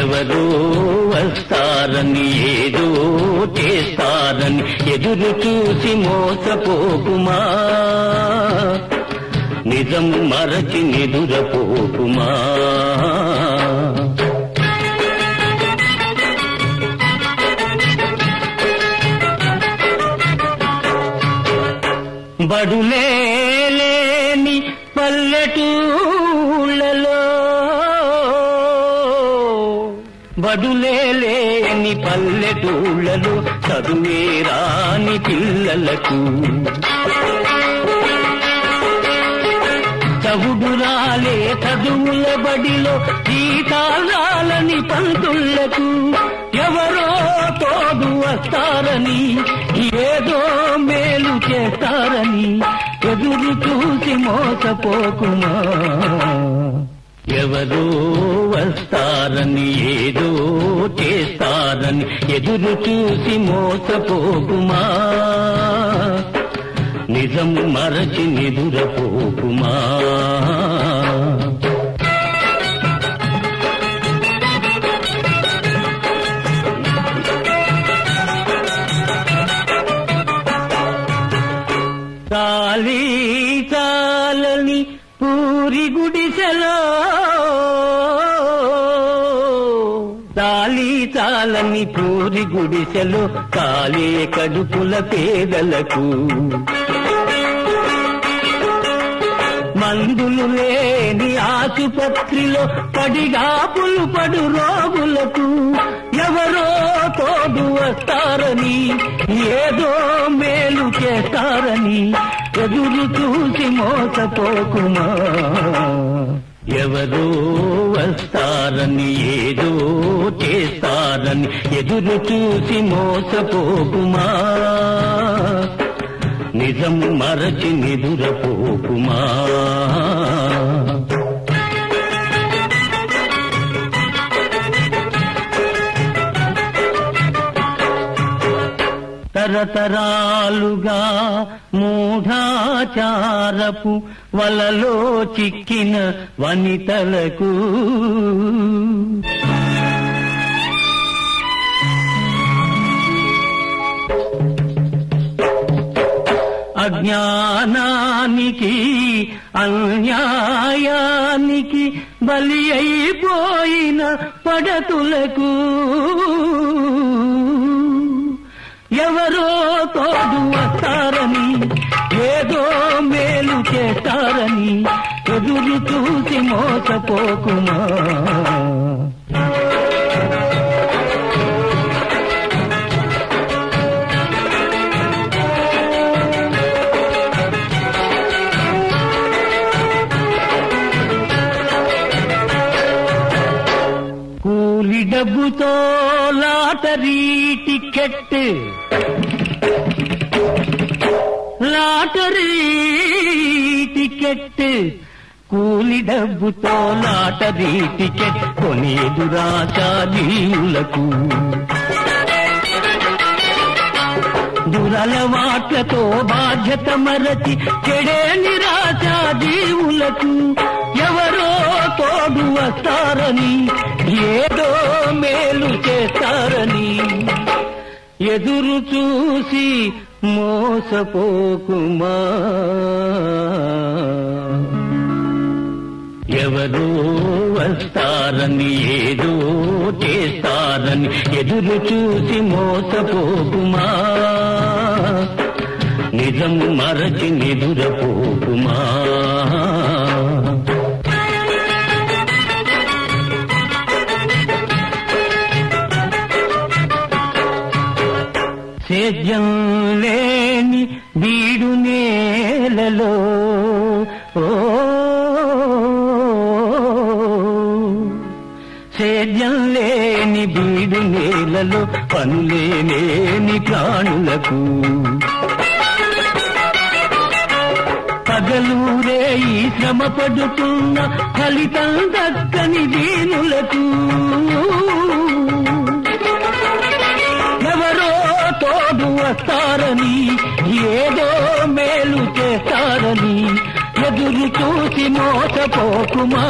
ఎవరో వస్తారని ఏదో చేస్తారని ఎదురు చూసి మోసపోకుమా, నిజం మరచి నిదురపోకుమా. బడులేని పల్లెటూళ్ళలో, బడులేని పల్లెటూళ్ళలో చదువే రాని పిల్లలకు, చవుడురాలే చదువుల బడిలో జీతాలని పంతులకు, ఎవరో తోడు వస్తారని ఏదో మేలు చేస్తారని ఎదురు చూసి మోసపోకుమా. ఎవరో వస్తారని ఏదో చేస్తారని ఎదురు చూసి మోసపోకుమా, నిజం మరచి నిదురపోకుమా. చాలీ చాలని పూరి గుడిసెలో, చాలీ చాలని పూరి గుడిసెలో కాలే కడుపుల పేదలకు, మందులు లేని ఆసుపత్రిలో పడిగాపులు పడు రోగులకు, ఎవరో తోడు వస్తారని ఏదో మేలు చేస్తారని ఎదురు చూసి మోసపోకుమా. ఎవరో వస్తారని ఏదో చేస్తారని ఎదురు చూసి మోసపోకుమా, నిజం మరచి నిదురపోకుమా. తరతరాలుగా మూఢాచారపు వలలో చిక్కిన వనితలకు, అజ్ఞానానికి అన్యాయానికి బలి అయిపోయిన పడతులకు, ఎవరో తోడు వస్తారని ఏదో మేలు చేస్తారని ఎదురు చూసి మోసపోకుమా. కూలి డబ్బుతో లాటరీ టికెట్, లాటరీ టికెట్, కూలి డబ్బుతో లాటరీ టికెట్ కొని దురాశా జీవులకు, దురలవాట్లతో బాధ్యత మరచి చెడే నిరాశా జీవులకు, ఎవరో తోడు వస్తారని ఏదో మేలు చేస్తారని ఎదురు చూసి మోసపోకుమా. ఎవరో వస్తారని ఏదో చేస్తారని ఎదురు చూసి మోసపోకుమా, నిజం మరచి నిదురపోకుమా. సేద్యం లేని బీడు నేలలో, సేద్యం లేని బీడు నేలలో పనులే లేని ప్రాణులకు, పగలూరే ఈ శ్రమ పడుతున్న ఫలితం దక్కని దీనులకు, ఎవరో తోడు వస్తారని ఏదో మేలు చేస్తారని కాదని ఎదురు చూసి మోసపోకుమా.